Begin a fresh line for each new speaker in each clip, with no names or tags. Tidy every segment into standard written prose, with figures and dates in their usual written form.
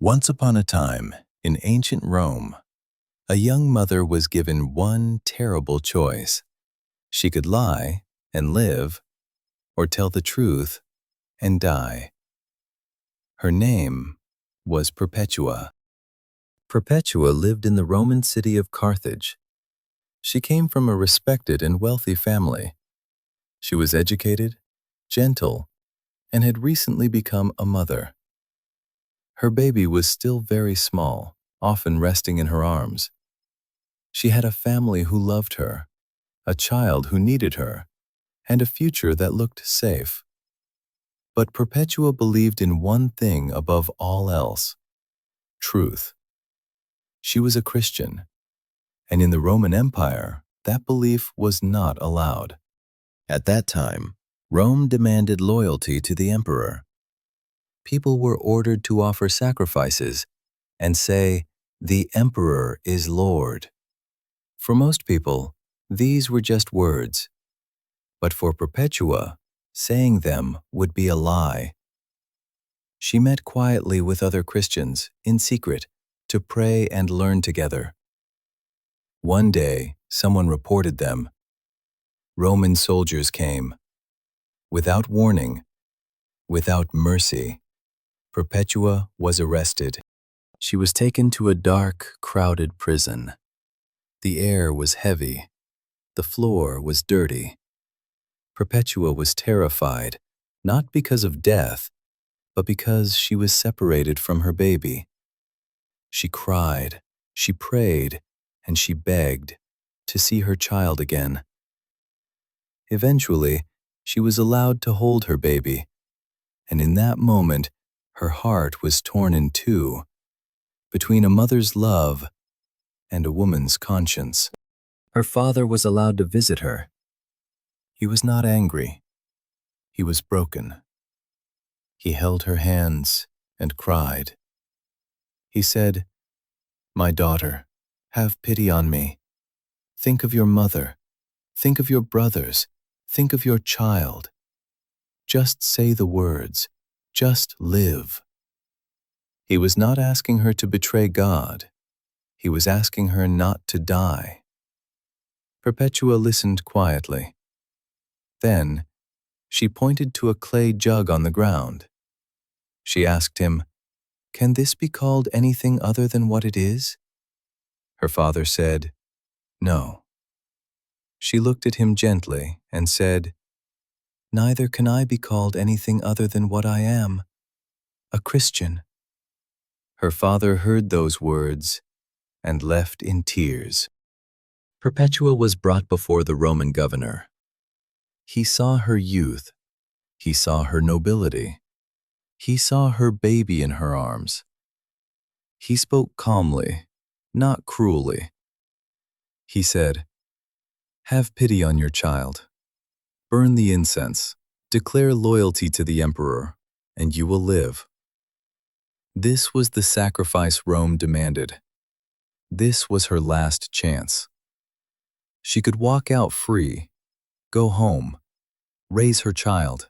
Once upon a time, in ancient Rome, a young mother was given one terrible choice. She could lie and live, or tell the truth and die. Her name was Perpetua. Perpetua lived in the Roman city of Carthage. She came from a respected and wealthy family. She was educated, gentle, and had recently become a mother. Her baby was still very small, often resting in her arms. She had a family who loved her, a child who needed her, and a future that looked safe. But Perpetua believed in one thing above all else: truth. She was a Christian, and in the Roman Empire, that belief was not allowed. At that time, Rome demanded loyalty to the emperor. People were ordered to offer sacrifices and say, "The emperor is Lord." For most people, these were just words. But for Perpetua, saying them would be a lie. She met quietly with other Christians, in secret, to pray and learn together. One day, someone reported them. Roman soldiers came. Without warning, without mercy, Perpetua was arrested. She was taken to a dark, crowded prison. The air was heavy. The floor was dirty. Perpetua was terrified, not because of death, but because she was separated from her baby. She cried, she prayed, and she begged to see her child again. Eventually, she was allowed to hold her baby, and in that moment, her heart was torn in two, between a mother's love and a woman's conscience. Her father was allowed to visit her. He was not angry. He was broken. He held her hands and cried. He said, "My daughter, have pity on me. Think of your mother. Think of your brothers. Think of your child. Just say the words. Just live." He was not asking her to betray God. He was asking her not to die. Perpetua listened quietly. Then, she pointed to a clay jug on the ground. She asked him, "Can this be called anything other than what it is?" Her father said, "No." She looked at him gently and said, "Neither can I be called anything other than what I am, a Christian." Her father heard those words and left in tears. Perpetua was brought before the Roman governor. He saw her youth. He saw her nobility. He saw her baby in her arms. He spoke calmly, not cruelly. He said, "Have pity on your child. Burn the incense. Declare loyalty to the emperor, and you will live." This was the sacrifice Rome demanded. This was her last chance. She could walk out free, go home, raise her child.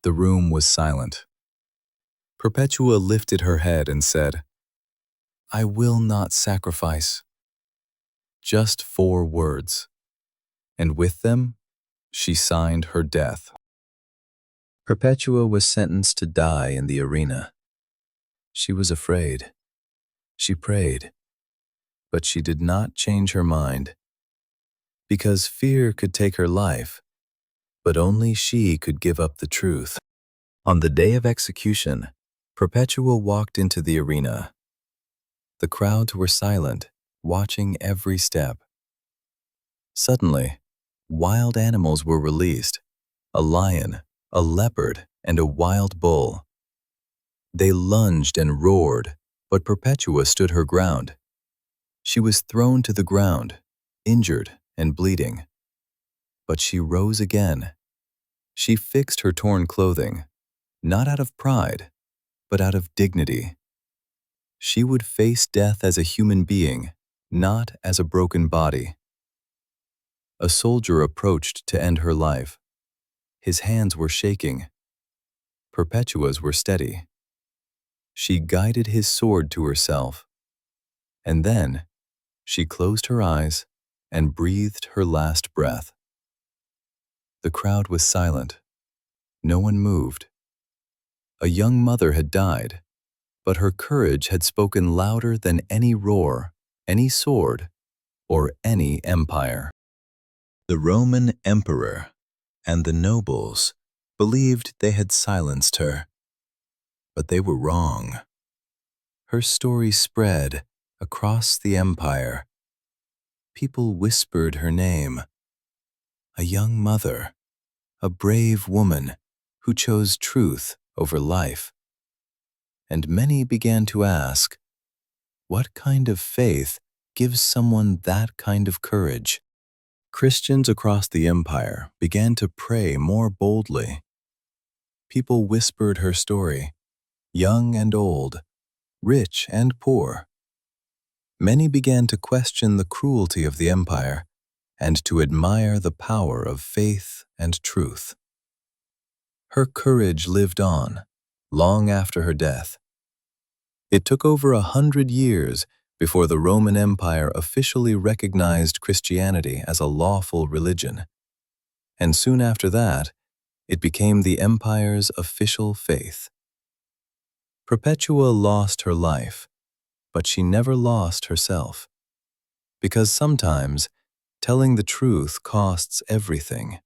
The room was silent. Perpetua lifted her head and said, "I will not sacrifice." Just 4 words. And with them, she signed her death. Perpetua was sentenced to die in the arena. She was afraid. She prayed. But she did not change her mind. Because fear could take her life, but only she could give up the truth. On the day of execution, Perpetua walked into the arena. The crowds were silent, watching every step. Suddenly, wild animals were released: a lion, a leopard, and a wild bull. They lunged and roared, but Perpetua stood her ground. She was thrown to the ground, injured and bleeding. But she rose again. She fixed her torn clothing, not out of pride, but out of dignity. She would face death as a human being, not as a broken body. A soldier approached to end her life. His hands were shaking. Perpetua's were steady. She guided his sword to herself, and then she closed her eyes and breathed her last breath. The crowd was silent. No one moved. A young mother had died, but her courage had spoken louder than any roar, any sword, or any empire. The Roman emperor and the nobles believed they had silenced her, but they were wrong. Her story spread across the empire. People whispered her name. A young mother, a brave woman who chose truth over life. And many began to ask, what kind of faith gives someone that kind of courage? Christians across the empire began to pray more boldly. People whispered her story, young and old, rich and poor. Many began to question the cruelty of the empire and to admire the power of faith and truth. Her courage lived on, long after her death. It took over 100 years before the Roman Empire officially recognized Christianity as a lawful religion, and soon after that, it became the empire's official faith. Perpetua lost her life, but she never lost herself, because sometimes telling the truth costs everything,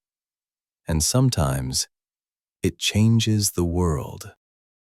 and sometimes it changes the world.